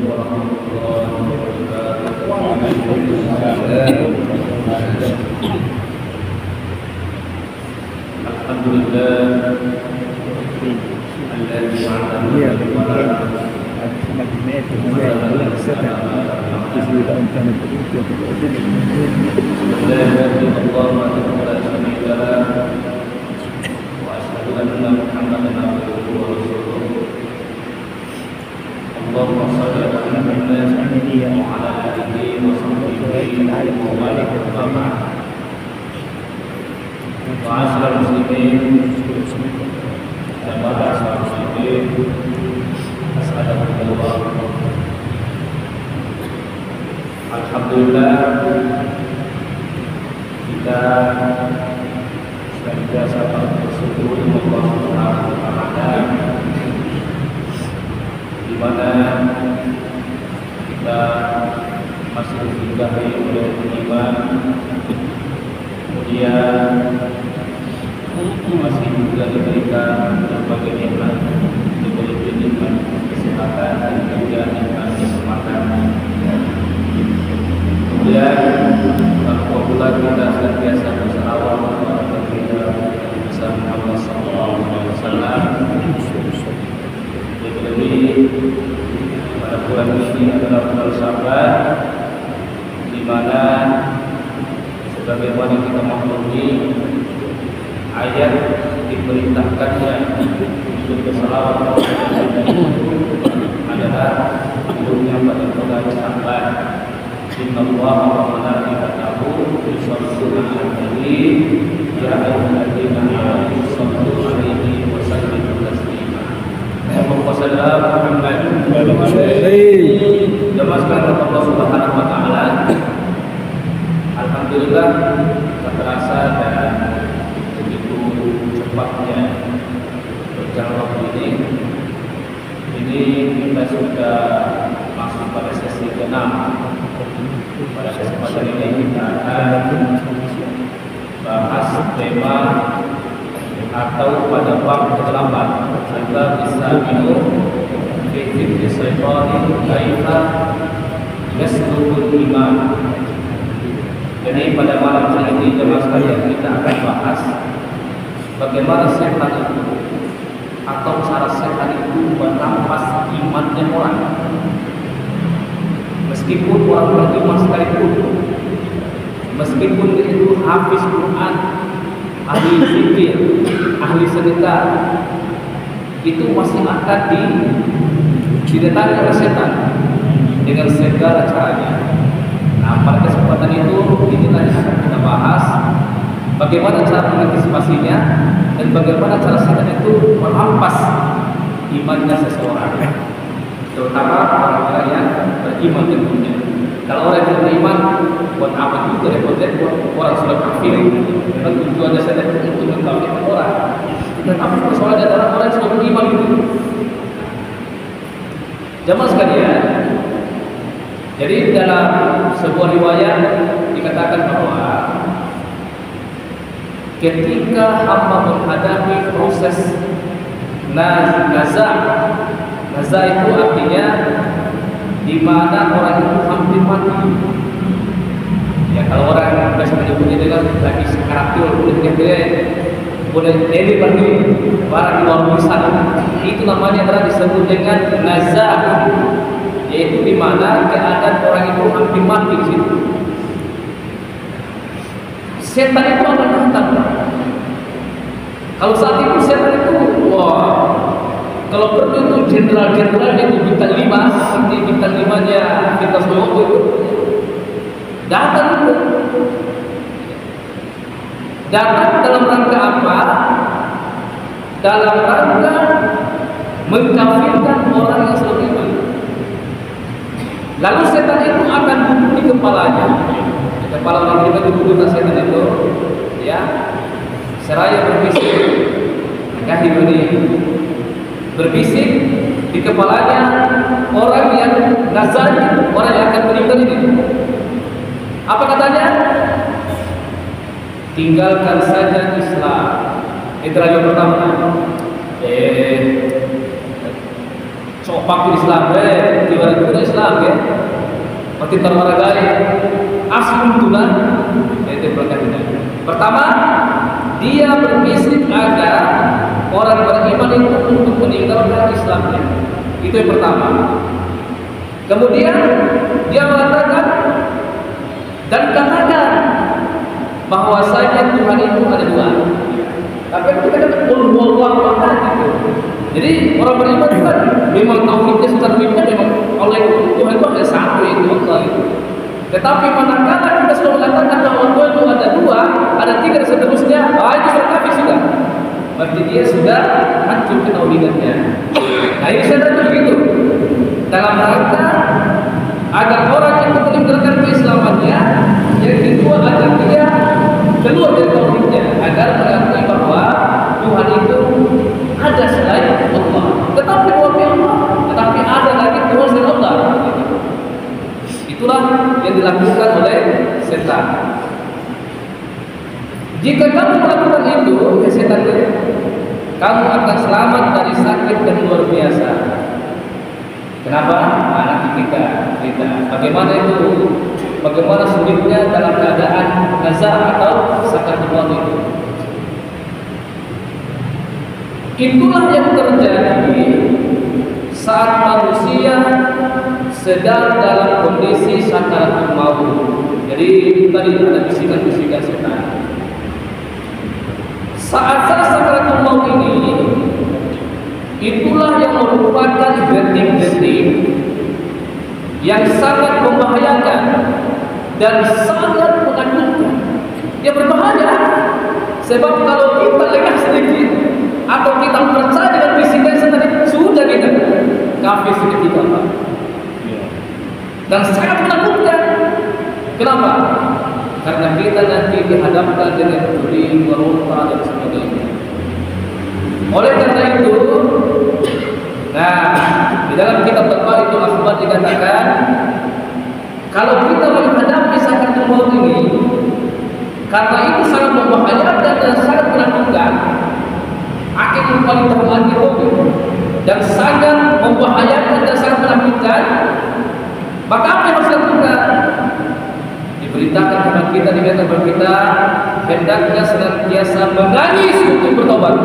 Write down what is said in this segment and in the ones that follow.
warahmatullahi wabarakatuh. Alhamdulillah alladzi ma'ana Allahumma shalli ala Muhammad wa ala alihi wa sahbihi wa barik. Ma'asyiral muslimin, jamaah muslimin, assalamualaikum. Alhamdulillah kita senantiasa bersyukur kepada Allah Subhanahu wa taala, di mana kita masih diberkahi oleh iman, kemudian masih juga diberikan berbagai nikmat, diberi nikmat kesehatan dan juga nikmat kesempatan. Kemudian apabila kita senantiasa bersalawat kepada kita Muhammad sallallahu alaihi wasallam, jadi pada bulan ini adalah bulan Syaban, di mana sebagaimana kita maklumi ayat diperintahkannya untuk bersalawat adalah turunnya pada bulan Syaban. Innallaha wa malaikatahu yusholluna 'alan nabi ya ayyuhalladzina amanu shallu 'alaihi wa sallimu taslima. Muhammad Jamaskan Allah Subhanahu wa taala. Alhamdulillah terasa dan begitu cepatnya berjalan waktu ini kita sudah masuk pada sesi ke-6. Pada kesempatan ini kita akan bahas tema atau pada bab ke-8, kita bisa minum fikir syaitan kaifa yasluhul iman. Jadi pada malam hari ini jemaah kita akan bahas bagaimana setan itu atau cara setan itu merampas imannya orang. Meskipun orang beriman sekalipun, meskipun itu hafiz Quran, ahli zikir, ahli sedekah, itu masih akan didatangi oleh setan dengan segala caranya. Nah, pada kesempatan itu inilah yang akan kita bahas bagaimana cara mengantisipasinya dan bagaimana cara setan itu merampas imannya seseorang, terutama orang-orang yang beriman tentunya. Kalau orang yang beriman, buat apa juga repot-repot orang sudah kafir? Dan tujuannya setan itu untuk mengkafirkan orang. Tetapi persoalannya adalah orang yang sudah beriman itu. Jamaah sekalian, jadi dalam sebuah riwayat dikatakan bahwa ketika hamba menghadapi proses naza itu artinya di mana orang itu hampir mati. Ya, kalau orang biasa menyebutnya dengan lagi sekaratul, boleh deli pergi barang di luar sana, itu namanya adalah disebut dengan naza, yaitu di mana keadaan orang itu hampir mati di situ. Setan itu akan datang. Kalau saat itu setan itu, wah, kalau perlu itu jenderal-jenderal itu bintang 5 seperti bintang 5-nya kita semua itu datang itu. Datang dalam rangka apa? Dalam rangka mengkafirkan orang yang sudah beriman. Lalu setan itu akan duduk di kepalanya. Di kepala orang itu duduk setan itu, ya. Seraya berbisik, kahimuni, berbisik di kepalanya orang yang nazar, orang yang akan beriman ini. Apa katanya? Tinggalkan saja Islam. Itu yang pertama. Cok pakir Islam tiwara guna Islam pati terwaragai asli tulan itu perkara. Pertama, dia berbisik agar orang beriman itu untuk meninggalkan Islamnya. Itu yang pertama. Kemudian dia mengatakan dan katakan bahwasanya Tuhan itu ada dua. Tapi kita kata wallahu ahad gitu. Jadi orang beriman itu kan memang tauhidnya secara umumnya memang Allah itu Tuhan itu ada satu, itu Allah itu. Tetapi manakala kita sudah mengatakan bahwa Tuhan itu ada dua, ada tiga dan seterusnya, itu sudah kafir sudah. Berarti dia sudah hancur ketauhidannya. Nah ini saya kata begitu. Dalam rangka agar orang yang meninggalkan keislamannya, yang kedua agar dia keluar dari tauhidnya, agar mengakui bahwa Tuhan itu ada selain Allah. Tetapi tetapi ada lagi Tuhan selain Allah. Itulah yang dilakukan oleh setan. Jika kamu melakukan itu, setan itu, kamu akan selamat dari sakit yang luar biasa. Kenapa? Anak kita bagaimana itu? Bagaimana sulitnya dalam keadaan nazar atau sakaratul maut itu? Itulah yang terjadi saat manusia sedang dalam kondisi sakaratul maut. Jadi tadi ada bisikan-bisikan setan. Saat sakaratul maut ini, itulah yang merupakan detik-detik yang sangat membahayakan dan sangat menakutkan. Ya berbahaya, sebab kalau kita lengah sedikit atau kita percaya dengan bisikan setan, sudah kita kafir seketika, Pak. Dan sangat menakutkan. Kenapa? Karena kita nanti dihadapkan dengan tuling, meronta dan sebagainya. Oleh karena itu, di dalam kitab Taqwa Ahmad dikatakan, kalau kita menghadapi sakaratul maut ini, karena itu sangat membahayakan dan sangat menakutkan, akhirnya paling terhormat itu, dan sangat membahayakan dan sangat menakutkan, maka apa yang harus dilakukan? Diberitakan kepada kita, dikatakan kepada kita, hendaknya senantiasa menangis untuk bertobat.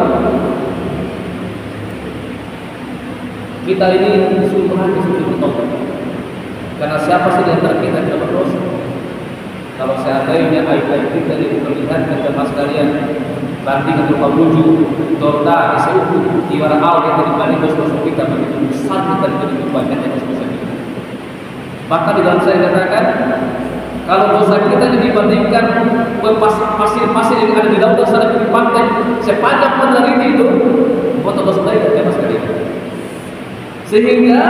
Kita ini disuruh menangis untuk bertobat. Karena siapa sih di antara kita tidak berdosa? Kalau seandainya aib-aib kita diperlihatkan ke mas kalian, banding atau pabuju, torta, iseuku, tiwara awal yang dibanding dosa-dosa kita begitu besar kita begitu banyaknya dosa-dosa kita. Maka di dalam saya katakan, kalau dosa kita dibandingkan pasir-pasir yang ada di laut sana di pantai sepanjang peneliti itu, foto dosa kita ya mas kalian. Sehingga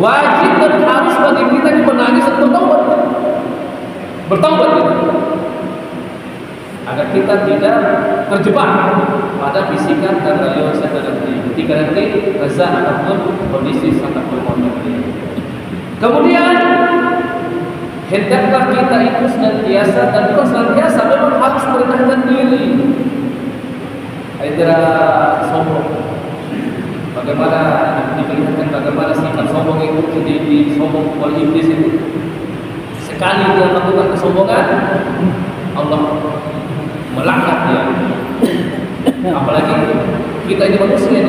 wajib dan harus bagi kita menangis dan bertaubat kita, agar kita tidak terjebak pada bisikan dan rayuan setan ketika nanti reza ataupun kondisi sangat bermomen. Kemudian hendaklah kita itu senantiasa, dan bukan senantiasa, memang harus merendahkan diri. Tidak sombong. Bagaimana diperlihatkan bagaimana sikap sombong itu di sombong oleh iblis itu. Sekali dia melakukan kesombongan, Allah melaknat dia. Apalagi kita ini manusia.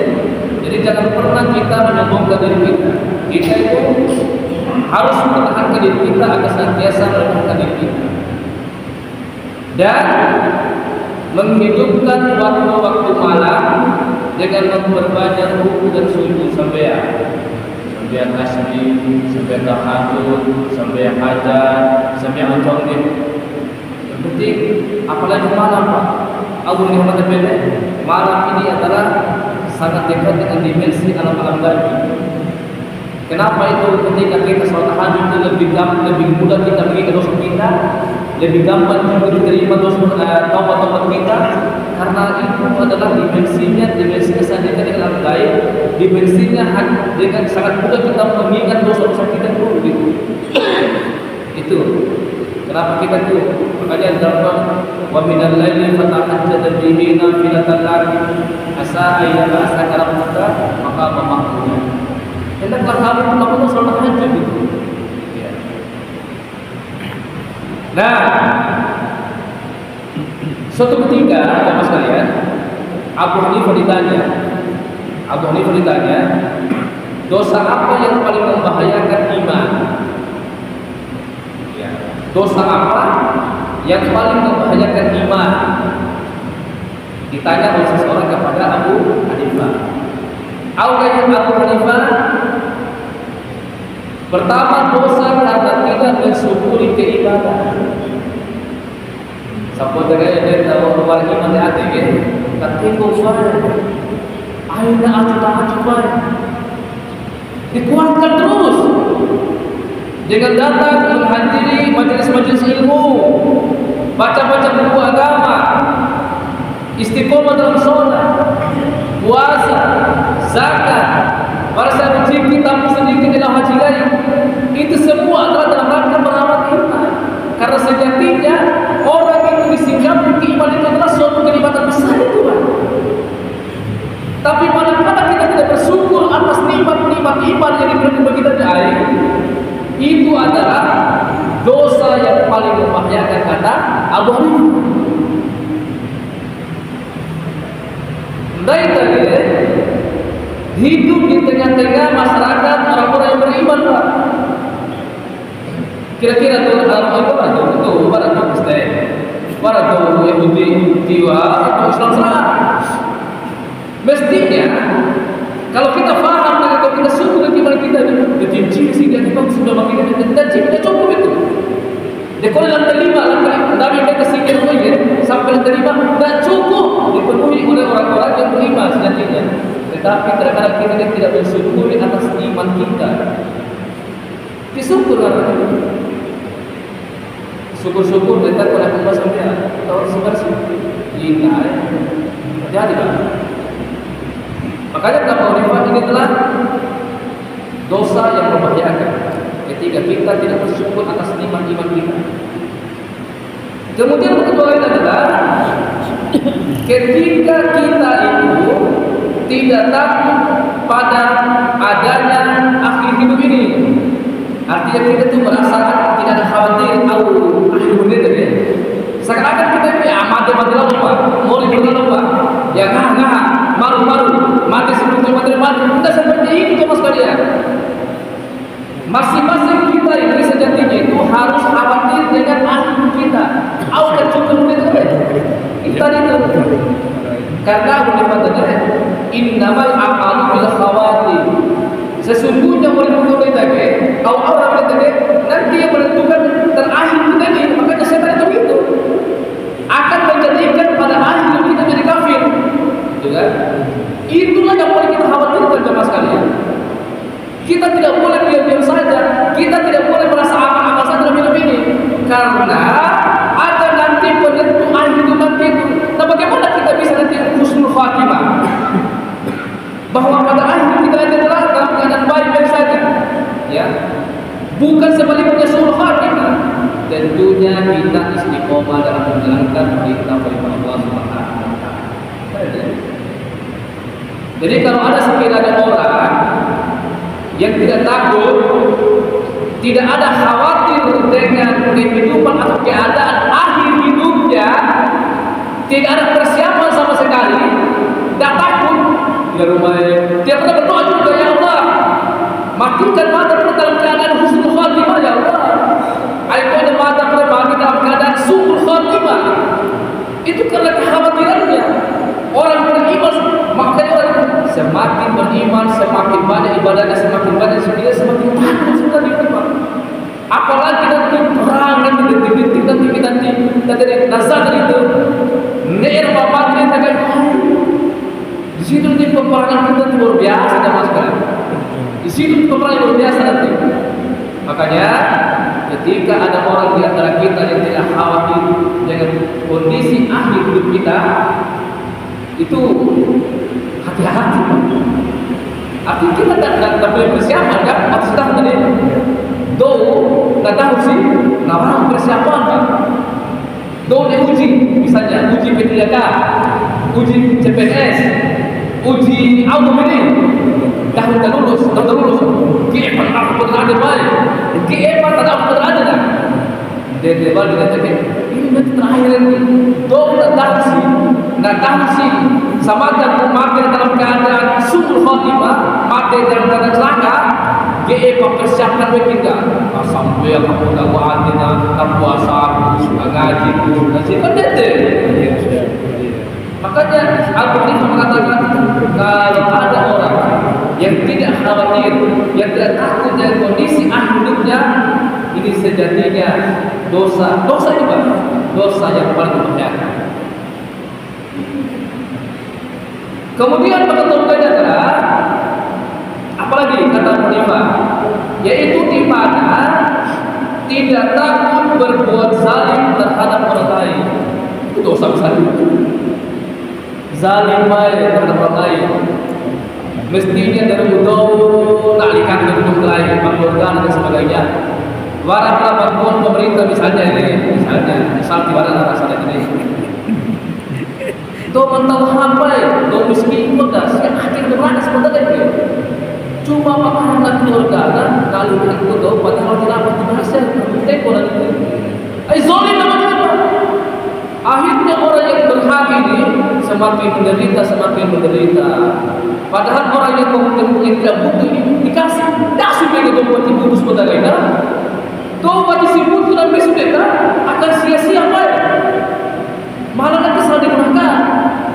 Jadi jangan pernah kita menyombongkan diri kita. Kita itu harus mempertahankan diri kita agar senantiasa merendahkan diri kita. Dan menghidupkan waktu-waktu malam dengan memperbanyak ruku dan sujud sembahyang tasbih, sembahyang tahajud, sembahyang hajat, sembahyang tauhid. Yang penting apalagi malam, Pak. Allah menyebutkan pendek. Malam ini adalah sangat dekat dengan dimensi alam-alam gaib. Kenapa itu ketika kita sholat tahajud itu lebih mudah kita mengingat dosa kita, lebih gampang juga diterima dosa taubat kita, karena itu adalah dimensinya saja dengan alam gaib, dimensinya dengan sangat mudah kita mengingat dosa-dosa kita dulu gitu. Itu kenapa kita itu makanya dalam wa minal laili fatahajjat bihi nafilatan lak asa ayyama asakara maka Nah, suatu ketika, Bapak sekalian, Abu Hanifah ditanya, dosa apa yang paling membahayakan iman? Ya, dosa apa yang paling membahayakan iman? Ditanya oleh seseorang kepada Abu Hanifah. Abu Hanifah, pertama dosa karena tidak mensyukuri keimanan. Sampai dia tahu luar iman di hati kan? Tapi kufar, aina acutan, dikuatkan terus dengan datang menghadiri majelis-majelis ilmu, baca-baca buku agama, istiqomah dalam sholat, puasa, zakat, merasa rezeki tapi sedikit dalam haji lain. Itu semua adalah dalam rangka merawat iman. Karena sejatinya orang itu disinggapi keimanan itu adalah suatu kenikmatan besar itu, Pak. Tapi manakala kita tidak bersyukur atas nikmat-nikmat iman yang diberikan bagi kita, itu adalah dosa yang paling membahayakan, kata Abu Hanifah. Dari tadi hidup di tengah-tengah masyarakat orang-orang yang beriman, Pak. Kira-kira tuh orang itu barat Kristen, barat Yahudi, Tiwa, atau Islam serah. Mestinya kalau kita faham dan kalau kita syukur dengan kita dicinci sehingga kita sudah makin dan cinta cukup itu. Dekor lantai 5 Nabi kita sikit sampai lantai 5 tidak cukup dipenuhi oleh orang-orang yang beriman sejatinya. Tetapi kadang-kadang kita tidak bersyukur atas iman kita. Disyukur orang itu. Syukur-syukur kita pada kuasa dia atau sebersih. Ini jadi Pak. Makanya Abu Hanifah ini telah dosa yang membahayakan ketika kita tidak bersyukur atas nikmat iman kita. Kemudian yang kedua adalah ketika kita itu tidak takut pada adanya akhir hidup ini. Artinya kita itu merasa tidak ada khawatir akhir hidup ini. Seakan-akan kita ini mati lalu Pak, mau lalu Pak, ya maru mati sebelum mati. Tidak seperti itu Mas sekalian. Masing-masing kita ini sejatinya itu harus khawatir dengan akhir kita. Awal cukup itu kita itu. Karena boleh katakan innamal a'malu bil khawatir. Sesungguhnya boleh kita awal kita nanti yang menentukan terakhir kita ini. Makanya setan itu akan menjadikan pada akhir kita jadi kafir. Kan? Itulah yang boleh kita khawatirkan jemaah sekalian. Kita tidak boleh diam-diam saja. Kita tidak boleh merasa aman-aman saja dalam hidup ini. Karena ada nanti penentuan hidup nanti itu. Nah, bagaimana kita bisa nanti husnul khatimah? Bahwa pada akhir kita nanti adalah dalam keadaan baik-baik saja. Ya. Bukan sebaliknya suul khatimah. Tentunya kita istiqomah dalam menjalankan perintah-perintah Allah Subhanahu wa taala. Jadi kalau ada sekiranya orang yang tidak takut, tidak ada khawatir dengan kehidupan atau keadaan akhir hidupnya, tidak ada persiapan sama sekali, tidak takut di rumahnya, dia pernah berdoa juga, ya Allah, matikan mata dalam keadaan husnul khatimah, ya Allah. Ayo mata mati dalam keadaan suul khatimah. Itu karena kekhawatirannya. Orang beriman, makanya orang semakin beriman, semakin banyak ibadahnya, semakin banyak dia semakin takut sudah diiman. Apalagi nanti perang nanti detik-detik nanti dari nazar itu, ner bapaknya tagay. Di situ nanti peperangan kita luar biasa jemaah sekalian. Di situ peperangan luar biasa nanti. Makanya ketika ada orang di antara kita yang tidak khawatir dengan kondisi akhir hidup kita, itu hati-hati. Artinya kita tidak boleh persiapan kan? Maksudnya tadi nggak tahu sih, nggak orang persiapan kan? diuji, misalnya uji P3K, uji CPNS, uji auto ini, dah lulus, GM aku betul ada baik, GM tak ada betul ada dah. Dewa dikatakan ini nanti terakhir ini dong natangsi sama dan mati dalam keadaan sungguh khotimah, mati dalam keadaan celaka. Dia mempersiapkan kita sampai kamu dakwah kita puasa, ngaji, ngaji kan dete. Makanya Al-Quran mengatakan kalau ada orang yang tidak khawatir, yang tidak takut dari kondisi hidupnya, ini sejatinya dosa juga, dosa yang paling membahayakan. Kemudian penutupnya adalah apalagi kata Hanifah, yaitu di mana tidak takut berbuat zalim terhadap orang lain. Itu dosa besar. Zalim terhadap orang lain. Mestinya dari udau nalikan dengan lain, pengorban dan sebagainya. Warahlah bantuan pemerintah misalnya misal di mana rasanya ini. Itu mentau hampai, itu miskin muda, yang akhir berada sebentar ini. Cuma makanan keluarga kalau itu tuh padahal tidak apa bahasa tempo itu. Zolim namanya. Akhirnya orang yang berhak ini semakin menderita. Padahal orang yang tidak butuh ini dikasih mereka buat ibu sebagainya. Tuh bagi si butuh dan besudeta akan sia-sia baik. Malah nanti salah digunakan.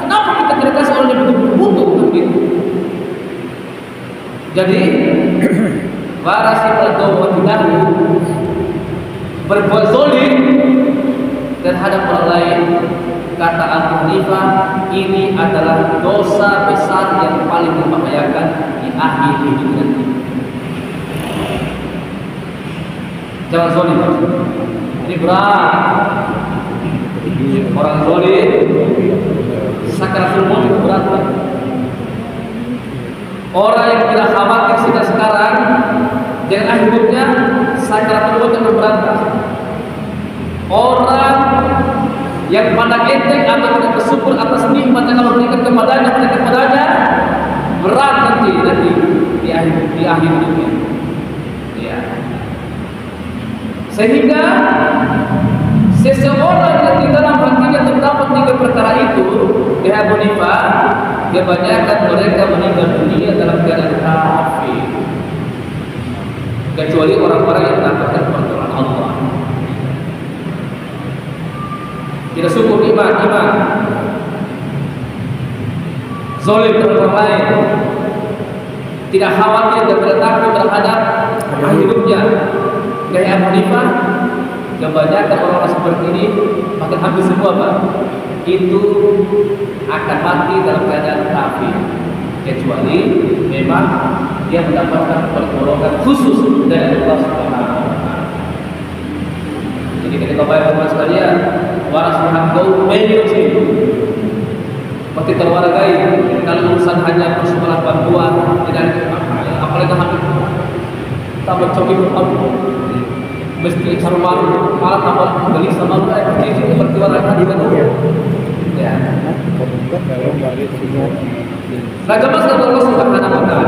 Kenapa kita tidak kasih orang yang butuh begitu? Jadi warasi berdoa dahulu berbuat zalim terhadap orang lain, kata Abu Hanifah, ini adalah dosa besar yang paling membahayakan di akhir hidup nanti. Jangan zalim. Ini berat. Orang zalim sakaratul maut itu berat. Orang yang tidak khawatir sekarang dengan hidupnya sakaratul maut yang berat. Orang yang pandang enteng atau tidak bersyukur atas nikmat yang Allah berikan kepadanya berat nanti di akhir hidupnya. Ya. Sehingga seseorang yang di dalam hatinya terdapat tiga perkara itu, di Abu Hanifah, kebanyakan mereka meninggal dunia dalam keadaan kafir, kecuali orang-orang yang mendapatkan pertolongan Allah. Tidak syukur iman, zalim terhadap orang lain, tidak khawatir dan tidak takut terhadap hidupnya. Gaya Abu Hanifah, kebanyakan orang seperti ini, bahkan hampir semua Pak, itu akan mati dalam keadaan kafir, kecuali memang dia mendapatkan pertolongan khusus dari Allah Subhanahu wa Ta'ala. Jadi ketika Bapak sekalian, waras menghambau menyuci seperti keluargai, kalau urusan hanya persoalan bantuan tidak apalagi hampir tambah cobi bertambah mesti cari malu malah tambah beli sama lu seperti orang tadi kan ya. Nah jelas kalau Allah Subhanahu wa Ta'ala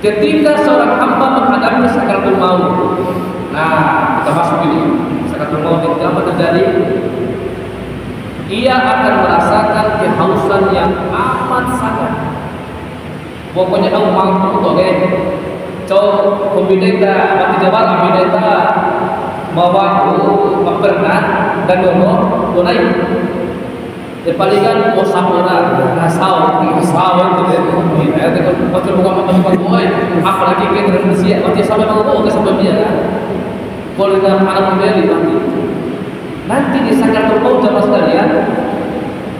ketika seorang hamba menghadapi sakaratul maut, nah kita masuk ini sakaratul maut itu apa terjadi? Ia akan merasakan kehausan yang amat sangat. Pokoknya kamu mampu tuh coba pembineka mati jawab pembineka bawa pernah dan nomor tunai. Palingan orang ngasau itu deh. Itu pasti bukan apa-apa. Apalagi kita manusia, pasti sampai mau ke sampai dia. Kalau kita anak membeli nanti di sakaratul maut jamaah sekalian,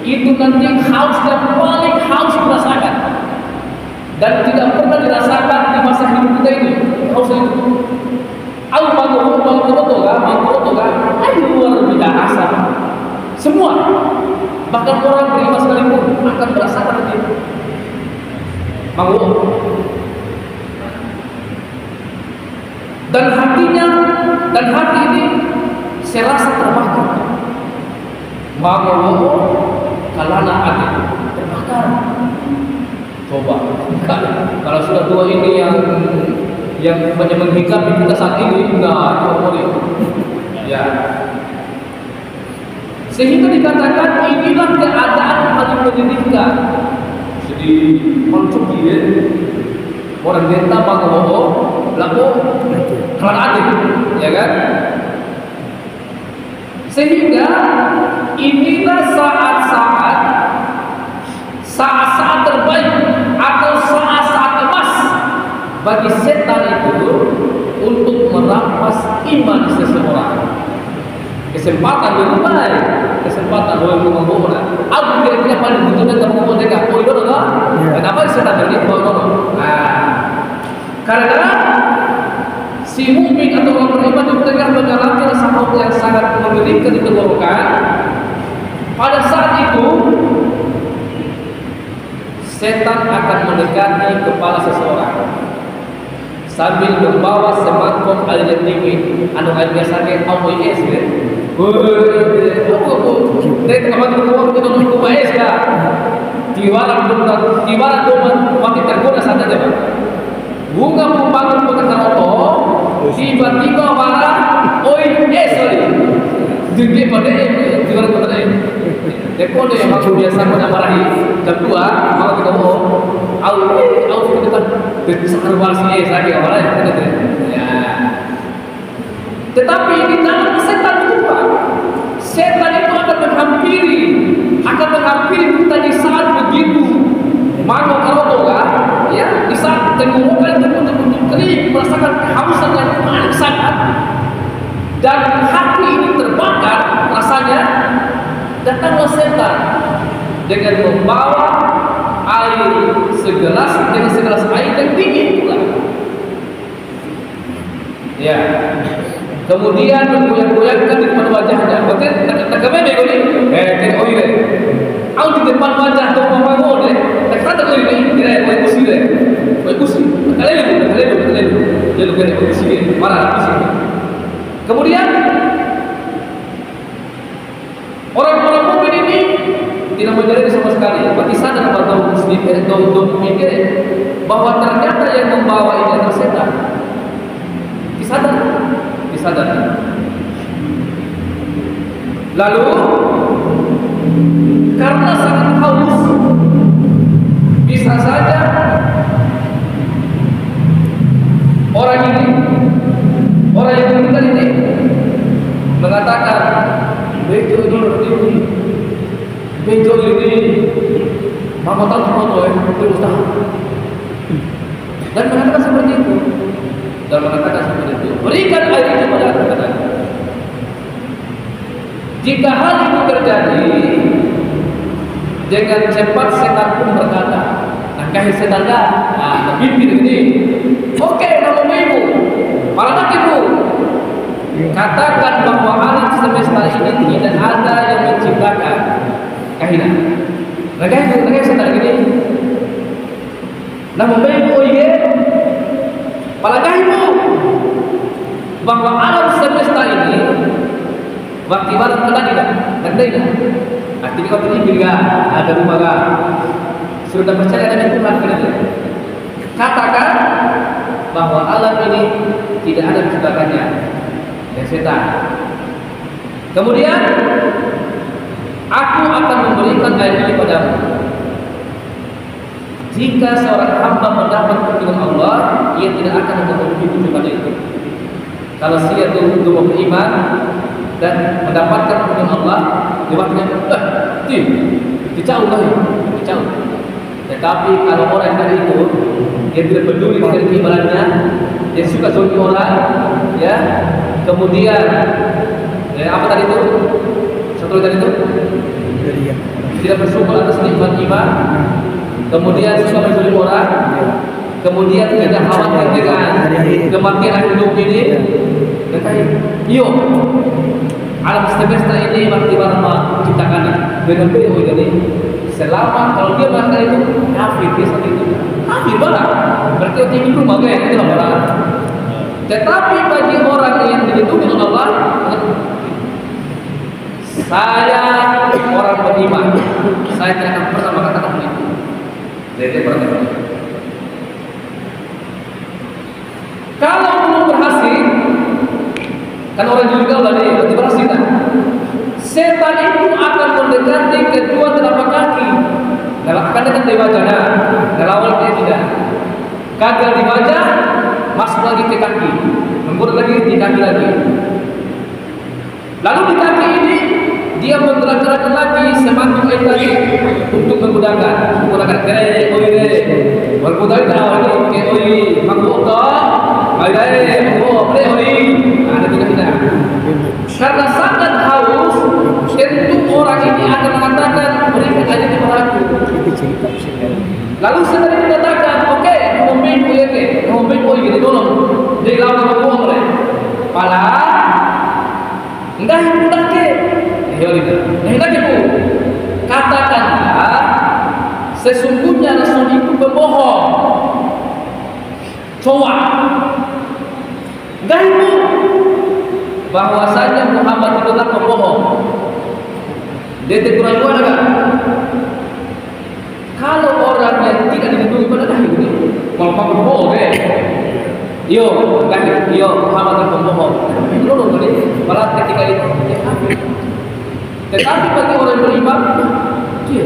itu nanti haus yang paling haus dirasakan dan tidak pernah dirasakan di masa hidup kita ini. Haus itu. Ayo luar biasa. Semua, bahkan orang beriman sekalipun akan merasakan itu. Mau dan hati ini saya rasa terbakar. Mau kalana hati terbakar. Coba kalau sudah dua ini yang yang menghinggapi kita saat ini enggak boleh. Ya. Sehingga dikatakan inilah keadaan paling menyedihkan. Jadi konsumsi ya, orang denta bangun lalu kelar adil, ya kan? Sehingga inilah saat-saat terbaik atau saat-saat emas bagi setan itu untuk merampas iman seseorang. Kesempatan berubah, kesempatan boleh mengubah. Aku kira-kira paling butuhnya kamu mau dengar. Oh itu loh, kenapa setan ini? Oh, karena si mukmin atau orang beriman itu tengah mengalami rasa maut yang sangat mengerikan di tenggorokan. Pada saat itu setan akan mendekati kepala seseorang sambil membawa semangkuk air yang dingin, anu air biasa kayak AWS kan. Dari tempat keluar kita nunggu AWS kan. Tiwaran waktu tergoda saja deh. Bunga membangun pekerjaan tiba-tiba marah, sorry. Jadi pada tiwaran pada dekode yang aku biasa marahi kedua mau kita aku kita besar banget lagi awalnya kita ya. Tetapi di dalam setan itu Pak, setan itu akan menghampiri kita di saat begitu mau kalau doa ya di saat tenggorokan itu untuk kering merasakan kehausan yang paling sangat dan hati ini terbakar rasanya. Datanglah setan dengan membawa air segelas air yang dingin pula. Ya. Kemudian menggoyang-goyangkan di depan wajahnya. Betul? Tak kami begini. Kan oile. Au di depan wajah tu pembangun deh. Tak kata oile ini dia kusi deh. Kusi. Kalian. Dia lupa kusi. Marah kusi. Kemudian orang-orang mukmin ini tidak menyadari sama sekali. Bagi sadar atau muslim atau mikir bahwa ternyata yang membawa ini adalah setan. Disadar. Lalu karena sangat haus, bisa saja orang yang meninggal ini mengatakan bejo ini mama tahu foto ya dan mengatakan seperti itu berikan air itu pada aku. Jika hal itu terjadi dengan cepat setan pun berkata nangkahi setan dah pimpin ini oke nama ibu malah ibu katakan bahwa alam semesta ini tidak ada yang menciptakan kahinan. Nangkahi setan ini nama ibu palagahimu bahwa alam semesta ini waktu barat tidak artinya kau tinggi ada rumah sudah percaya dengan Tuhan katakan bahwa alam ini tidak ada diciptakannya dan setan. Kemudian aku akan memberikan air ini padamu. Jika seorang hamba mendapat pertolongan Allah, ia tidak akan memenuhi kepada itu. Kalau dia itu beriman dan mendapatkan pertolongan Allah, dia waktunya dicauh. Tetapi kalau orang tadi itu dia tidak peduli dengan keimanannya, dia suka zolimi orang, ya. Kemudian apa tadi itu? Satu tadi itu tidak bersyukur atas nikmat iman. Kemudian suka menzulim orang, kemudian tidak khawatir dengan kematian hidup ini. Iyo, alam semesta ini mati barma ciptakan dengan beliau ini. Selama kalau dia melakukan itu kafir, dia seperti itu kafir banget. Berarti orang itu bagai itu lah. Tetapi bagi orang yang dilindungi oleh Allah, saya orang beriman, saya tidak akan pernah mengatakan itu. Jadi boleh juga tadi, berarti berhasil kan? Setan itu akan mendekati kedua telapak kaki. Akan dekat di wajahnya. Dalam awal dia tidak. Gagal di wajah, masuk lagi ke kaki, memburu lagi di kaki lagi. Lalu di kaki ini dia menggerak-gerakkan lagi semakin baik lagi untuk menggunakan kere, oire, menggunakan awal ke oire, menggunakan oire, menggunakan oire. Ada tidak. Karena sangat haus, tentu orang ini akan mengatakan berikan aja di aku. Lalu setelah dikatakan, oke, ngomongin oire tolong, dia lawan ngomong oleh, pala, enggak ke. Katakanlah sesungguhnya Rasul itu pembohong, coba gaibu bahwasanya Muhammad itu adalah pembohong. Dia kurang ada kan? Kalau orang yang tidak dilindungi pada gaibu, kalau pembohong yo Muhammad itu pembohong. Belum boleh. Malah ketika itu dia kafir. Tetapi bagi orang yang beriman, dia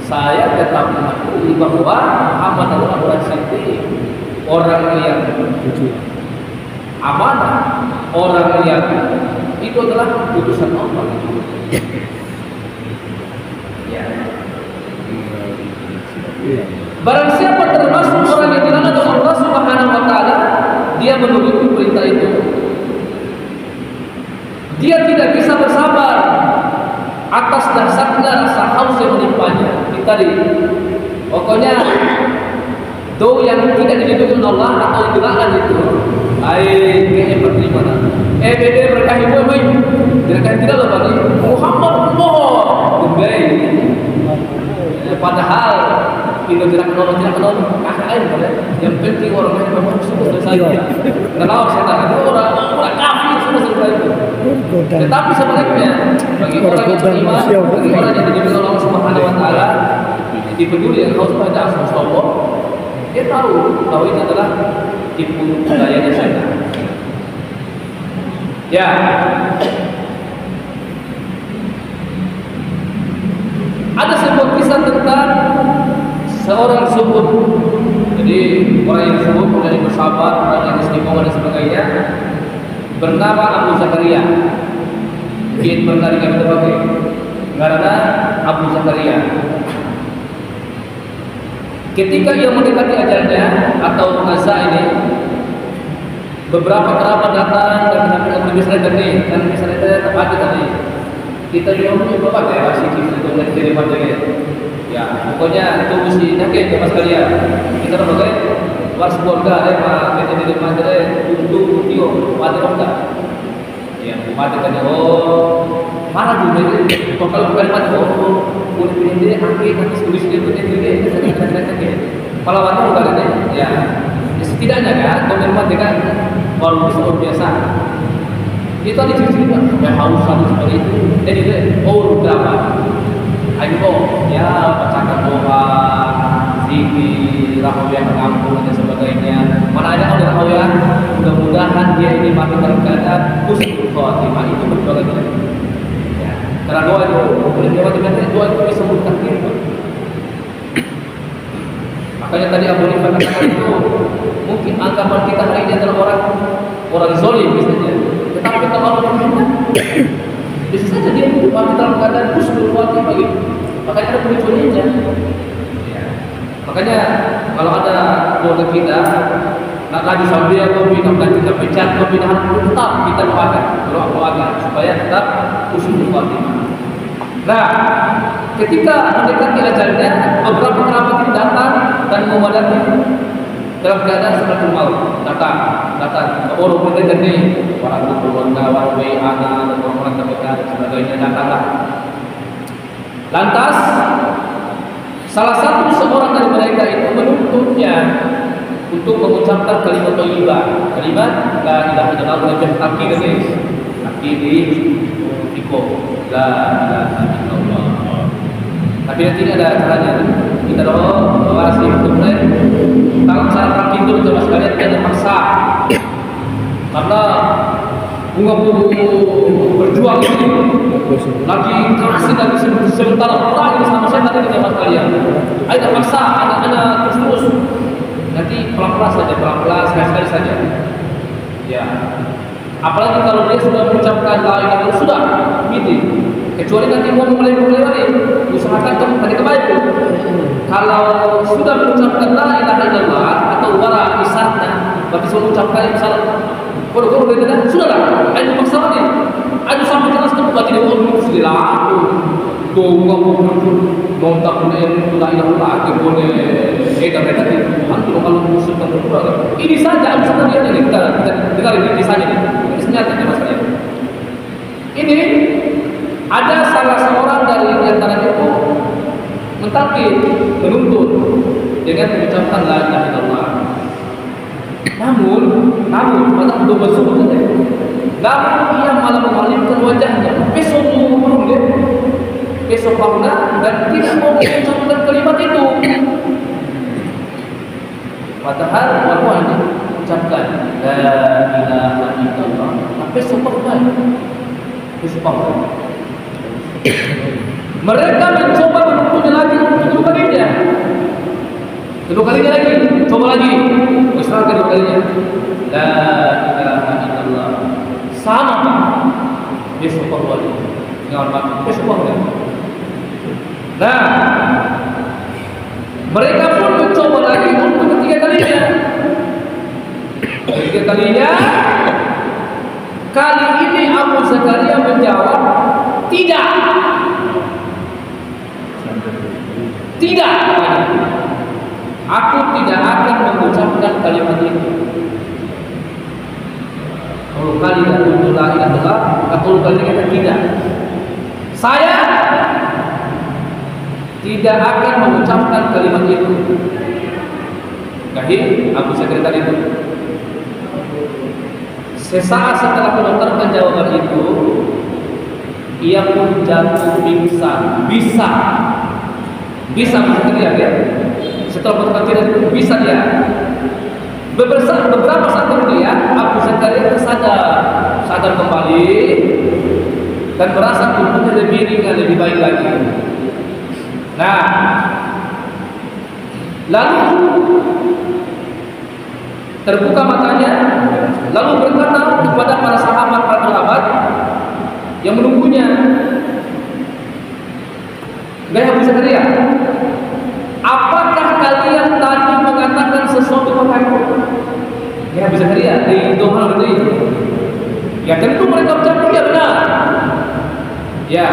saya tetap mengakui bahwa Muhammad adalah orang siddiq, orang yang amanah, orang yang itu adalah utusan Allah. Ya. Barang siapa termasuk orang yang dilaknat oleh Allah Subhanahu wa taala, dia menuruti perintah itu. Dia tidak bisa bersabar atas dasarnya rasa haus yang menimpanya. Tadi, pokoknya do yang tidak dilindungi Allah atau dilaknat itu, kayaknya berterima. Beda berkah ibu baik, tidak loh bagi Muhammad bohong, padahal itu tidak kenal, yang penting orang yang memang sudah selesai. Kalau saya kata orang kafir sudah selesai itu. Tetapi sebaliknya bagi orang yang beriman, bagi orang yang dijamin Allah Subhanahu wa taala, dipeduli yang harus pada asal Allah, dia tahu bahwa ini adalah tipu dayanya syaitan. Ya. Ada sebuah kisah tentang seorang subuh. Jadi orang yang subuh, orang yang bersabar, orang yang istiqomah dan sebagainya, bernama Abu Zakaria. Mungkin pernah dengar berbagai karena Abu Zakaria. Ketika ia mendekati ajalnya atau masa ini, beberapa kerabat datang dan menyampaikan misalnya tadi, dan misalnya tadi tadi. Kita juga punya bapak ya, masih kita untuk dari materi. Ya, pokoknya itu mesti nakik ya mas kalian. Kita berbagai luar keluarga pak kita dari materi untuk video materi enggak. Ya, materi kan marah juga itu. Kalau bukan materi boleh pilih dia angki nanti tulis dia itu dia. Kalau warna bukan ini, ya. Setidaknya kan, kalau materi kan baru bisa biasa. Itu ada cerita sampai haus seperti itu. Jadi berapa? Ayo ya bacakan doa, zikir, rahawiyah mengampun dan sebagainya. Mana ada orang rahawiyah, mudah-mudahan dia ini mati dalam keadaan husnul khatimah. Itu berdoa lagi. Ya, karena doa itu boleh diwajibkan, doa itu bisa bertakdir. Makanya tadi Abu Hanifah katakan itu mungkin anggapan kita hari ini adalah orang zalim misalnya. Tetapi kalau Allah berkehendak, bisa saja dia mati dalam keadaan husnul khatimah gitu. Makanya ada pengecualiannya. Ya. Makanya kalau ada keluarga kita nak lagi sambil kopi, kemudian kita pecat kopi, tetap kita doakan supaya tetap husnul khatimah. Nah, ketika mendekati ajalnya, beberapa kerabat itu datang dan memadati dalam keadaan seperti maut. Datang orang pendengar ini, para keluarga, para anak, dan orang-orang terdekat, sebagainya datanglah. Lantas, salah satu seorang dari mereka itu menuntutnya untuk mengucapkan kalimat thayyibah, kalimat la ilaha illallah wa di Iko la ilaha illallah. Tapi nanti ada caranya. Kita doa bahwa sebetulnya kalau cara tidur itu sekalian kita paksa. Karena bunga berjuang ini lagi kasih lagi sementara perang sama saya tadi di kalian. Ada paksa, ada terus nanti pelan-pelan saja, pelan-pelan sekali-sekali saja. Ya. Apalagi kalau dia sudah mengucapkan la ilaha illallah sudah gitu. Kecuali nanti mau melewati, usahakan tadi kembali. Kalau sudah mengucapkan la ilaha illallah atau wara isarnya, berarti sudah mengucapkan misalnya kalau beda sudahlah, ayo paksa lagi. Ayo sampai jelas kan berarti dia mau segala tuh kamu nontak punya yang la ilaha illallah ke boleh tadi antum kalau musuh terbuka ini saja abis tadi ini kita dengar ini saja nih ini senyatanya masalahnya ini ada salah seorang dari antara itu mentalkin menuntut dengan mengucapkan la ilaha illallah namun pada dua bersumber namun ia malah memalingkan wajahnya besok turun dia besok bangunan dan tidak mau mengucapkan kalimat itu. Padahal aku hanya ucapkan la ilaha illallah, tapi bangunan. Besok bangunan. Mereka mencoba menuntutnya lagi untuk kedua kalinya. Kedua kalinya lagi, coba lagi. Misal kedua kalinya. La ilaha illallah. Sama. Besok bangunan. Jangan makan. Besok bangunan. Nah, mereka pun mencoba lagi untuk ketiga kalinya. Ketiga kalinya, kali ini Abu Zakaria menjawab, tidak. Tidak. Aku tidak akan mengucapkan kalimat itu. Kalau kalian untuk la ilaha illallah, atau kalian kata tidak. Saya tidak akan mengucapkan kalimat itu. Kahim Abu Zakaria tadi itu. Sesaat setelah melontarkan jawaban itu, ia pun jatuh pingsan. Bisa Abu Zakaria ya. Setelah melontarkan itu bisa dia. Beberapa saat kemudian Abu Zakaria sadar kembali dan merasa tubuhnya lebih ringan, lebih baik lagi. Nah, lalu terbuka matanya, lalu berkata kepada para sahabat yang menunggunya, "Hai Abu Zakaria, apakah kalian tadi mengatakan sesuatu padaku?" Ya Abu Zakaria, di doa itu. Ya tentu mereka menjawab ya benar. Ya,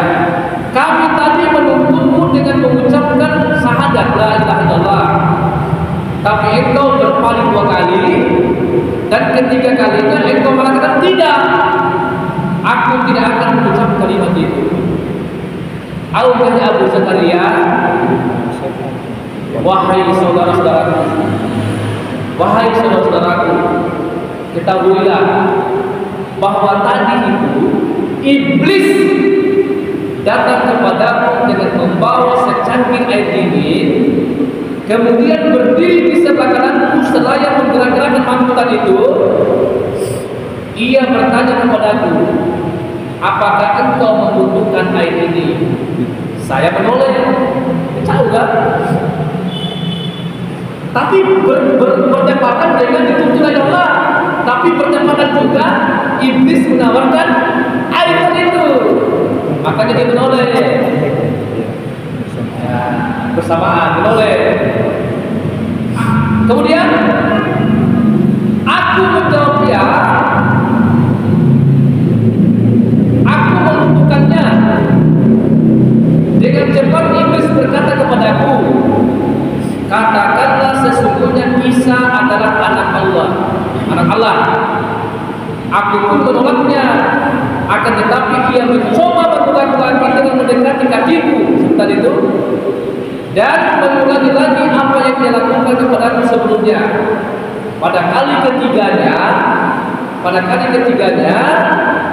kami tadi menuntutmu dengan mengucapkan syahadat la ilaha illallah. Tapi engkau berpaling 2 kali dan ketiga kalinya engkau mengatakan tidak. Aku tidak akan mengucap kalimat itu. Allahnya Abu Zakaria, wahai saudara-saudaraku, ketahuilah bahwa tadi itu iblis datang kepadaku dengan membawa secangkir air dingin, kemudian berdiri di sebelah kananku seraya menggerak-gerakkan mangkutan itu. Ia bertanya kepadaku, apakah engkau membutuhkan air ini? Saya menoleh, tahu gak? Tapi bertepatan dengan dituntut oleh Allah. Tapi bertepatan juga iblis menawarkan air itu. Makanya dia menoleh. Ya, bersamaan menoleh. Kemudian aku menjawab ya, aku membutuhkannya. Dengan cepat iblis berkata kepadaku, katakanlah sesungguhnya Isa adalah anak Allah. Aku pun menolaknya. Akan tetapi ia mencoba mengulangi lagi dengan mendekati kakiku seperti itu, dan mengulangi lagi apa yang dia lakukan kepadaku sebelumnya. Pada kali ketiganya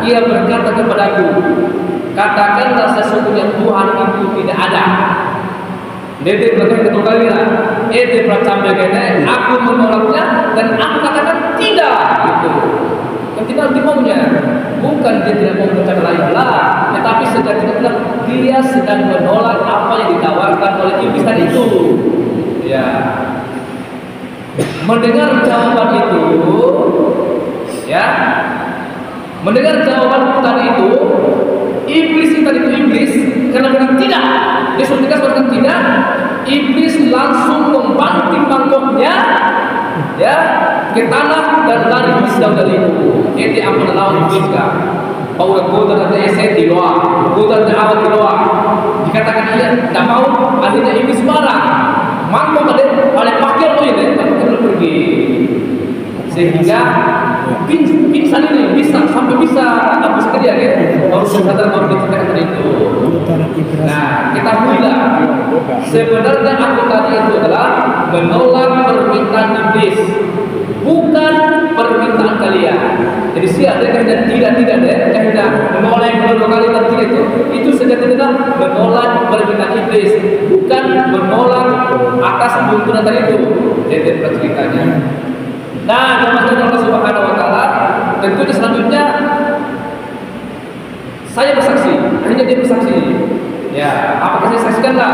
ia berkata kepadaku, katakanlah sesungguhnya Tuhan itu tidak ada. Dia berkata kedua kali lah, dia bercanda kene, aku menolaknya dan aku katakan tidak gitu. tidak dimaunya. Bukan dia tidak mau mengucapkan la ilaha, tetapi sejatinya bilang dia sedang menolak apa yang ditawarkan oleh iblis tadi itu. Ya. Mendengar jawaban itu, ya. Mendengar jawaban tadi itu, iblis karena bilang tidak, dia sudah tegas berkata tidak, iblis langsung membanting mangkoknya, ya, ke tanah dan lari jauh dari itu. Dia diambil lawan iblis kan. Paulah goda dan ese di luar, goda dan awal di luar. Dikatakan ia tidak mau, akhirnya iblis marah. Mangkok ada pakir tuh ini, tapi belum pergi. Sehingga pingsan ini bisa sampai bisa habis kerja ya. Baru sadar baru dikatakan itu. Nah, kita mulai. Sebenarnya aku tadi itu adalah menolak permintaan iblis, bukan permintaan kalian. Jadi siapa yang tidak ada kehendak menolak kedua kali tadi itu sejatinya menolak permintaan iblis, bukan menolak atas tuntunan tadi itu. Jadi ceritanya. Nah, termasuk Allah Subhanahu Wa Taala. Tentu selanjutnya saya bersaksi, akhirnya dia bersaksi. Ya, apakah saya saksikanlah?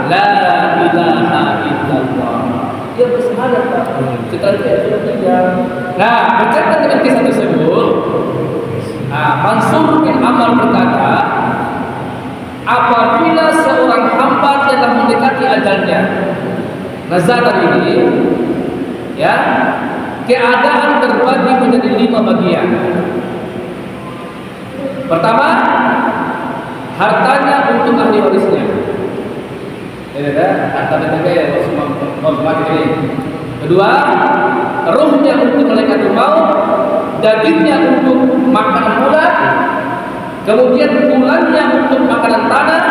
La ilaha illallah. Dia bersyahadat Pak. Setelah itu sudah tidak. Nah, berkaitan dengan kisah tersebut, Mansur bin Ammar berkata, apabila seorang hamba telah mendekati ajalnya, nazar ini, ya, keadaan terbagi menjadi 5 bagian. Pertama, hartanya untuk ahli warisnya. Ini harta negara ini. Kedua, ruhnya untuk malaikat maut, dagingnya untuk makanan ular, kemudian bulannya untuk makanan tanah,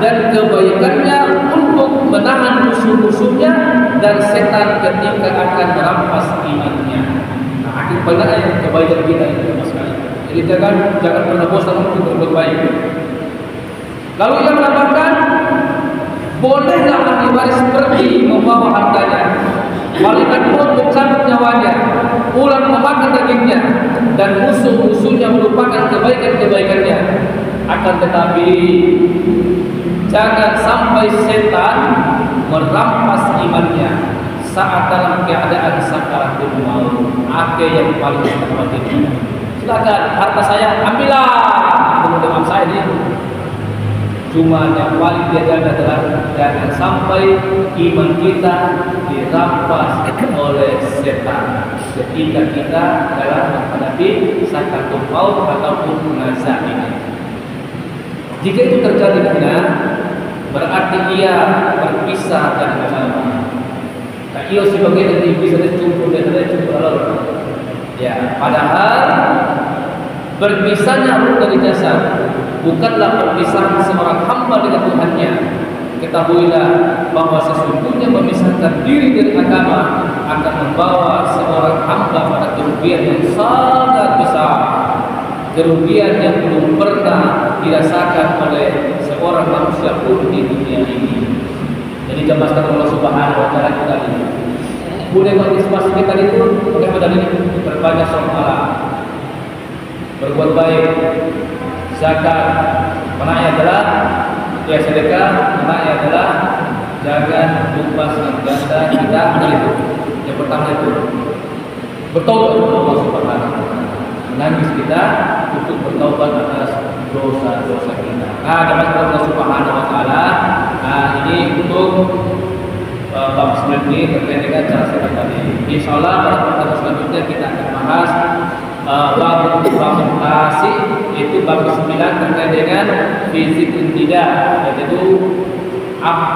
dan kebaikannya untuk menahan musuh-musuhnya dan setan ketika akan merampas imannya. Nah, akibatnya kebaikan kita itu mas sekali. Jadi jangan pernah bosan untuk berbuat baik. Lalu ia menambahkan, bolehlah ahli waris pergi membawa hartanya, malaikat maut mencabut nyawanya, ular memakan dagingnya, dan musuh-musuhnya melupakan kebaikan-kebaikannya. Akan tetapi jangan sampai setan merampas imannya saat dalam keadaan sakaratul maut. Apa yang paling penting? Silakan harta saya ambillah. Menurut saya ini cuma yang paling dia jaga adalah jangan sampai iman kita dirampas oleh setan ketika kita dalam menghadapi sakaratul maut ataupun nazar ini. Jika itu terjadi benar, berarti ia berpisah dari agama. Nah, ia sebagai dari bisa tercumpur dari Allah. Ya, padahal berpisahnya ruh dari jasad bukanlah perpisahan seorang hamba dengan Tuhannya. Ketahuilah bahwa sesungguhnya memisahkan diri dari agama akan membawa seorang hamba pada kerugian yang sangat besar, kerugian yang belum pernah dirasakan oleh seorang manusia pun di dunia ini. Jadi jelaskan Allah Subhanahu Wa Taala kita ini. Boleh partisipasi kita itu bagaimana ini? Berbanyak sholat, berbuat baik, zakat. Mananya adalah ya sedekah. Mananya adalah jangan lupa senantiasa kita itu. Yang pertama itu bertobat kepada Allah Subhanahu Wa Taala, menangis kita untuk bertaubat atas dosa-dosa kita. Nah, dapat Allah Subhanahu Wa Taala. Nah, ini untuk bab 9 ini terkait dengan cara sedekah tadi. Insyaallah pada pertemuan selanjutnya kita akan bahas bab implementasi, itu bab 9 terkait dengan fisik tidak, yaitu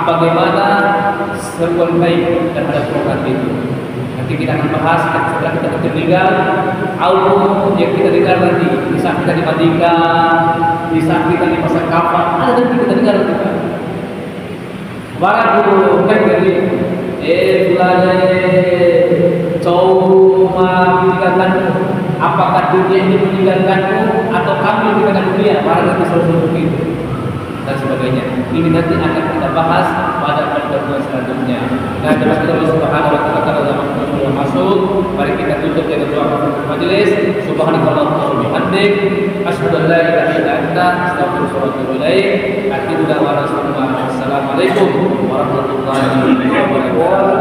bagaimana seruan baik terhadap program itu. Nanti kita akan bahas setelah kita meninggal, auto yang kita dengar nanti, di saat kita dimandikan, di saat kita di masa kafan, ada nanti kita dengar juga. Barat dulu kan dari bulan cuma meninggalkan, apakah dunia ini meninggalkanku atau kami meninggalkan dunia? Barat nanti selalu begitu. dan sebagainya. Ini nanti akan kita bahas pada pertemuan selanjutnya. Nah, terima kasih Allah Subhanahu wa taala dalam waktu sudah masuk. Mari kita tutup dengan doa majelis. Subhanakallahumma wa bihamdik, asyhadu an la ilaha illa anta, astaghfiruka wa atubu ilaik. Akhirul da'wana assalamualaikum warahmatullahi wabarakatuh.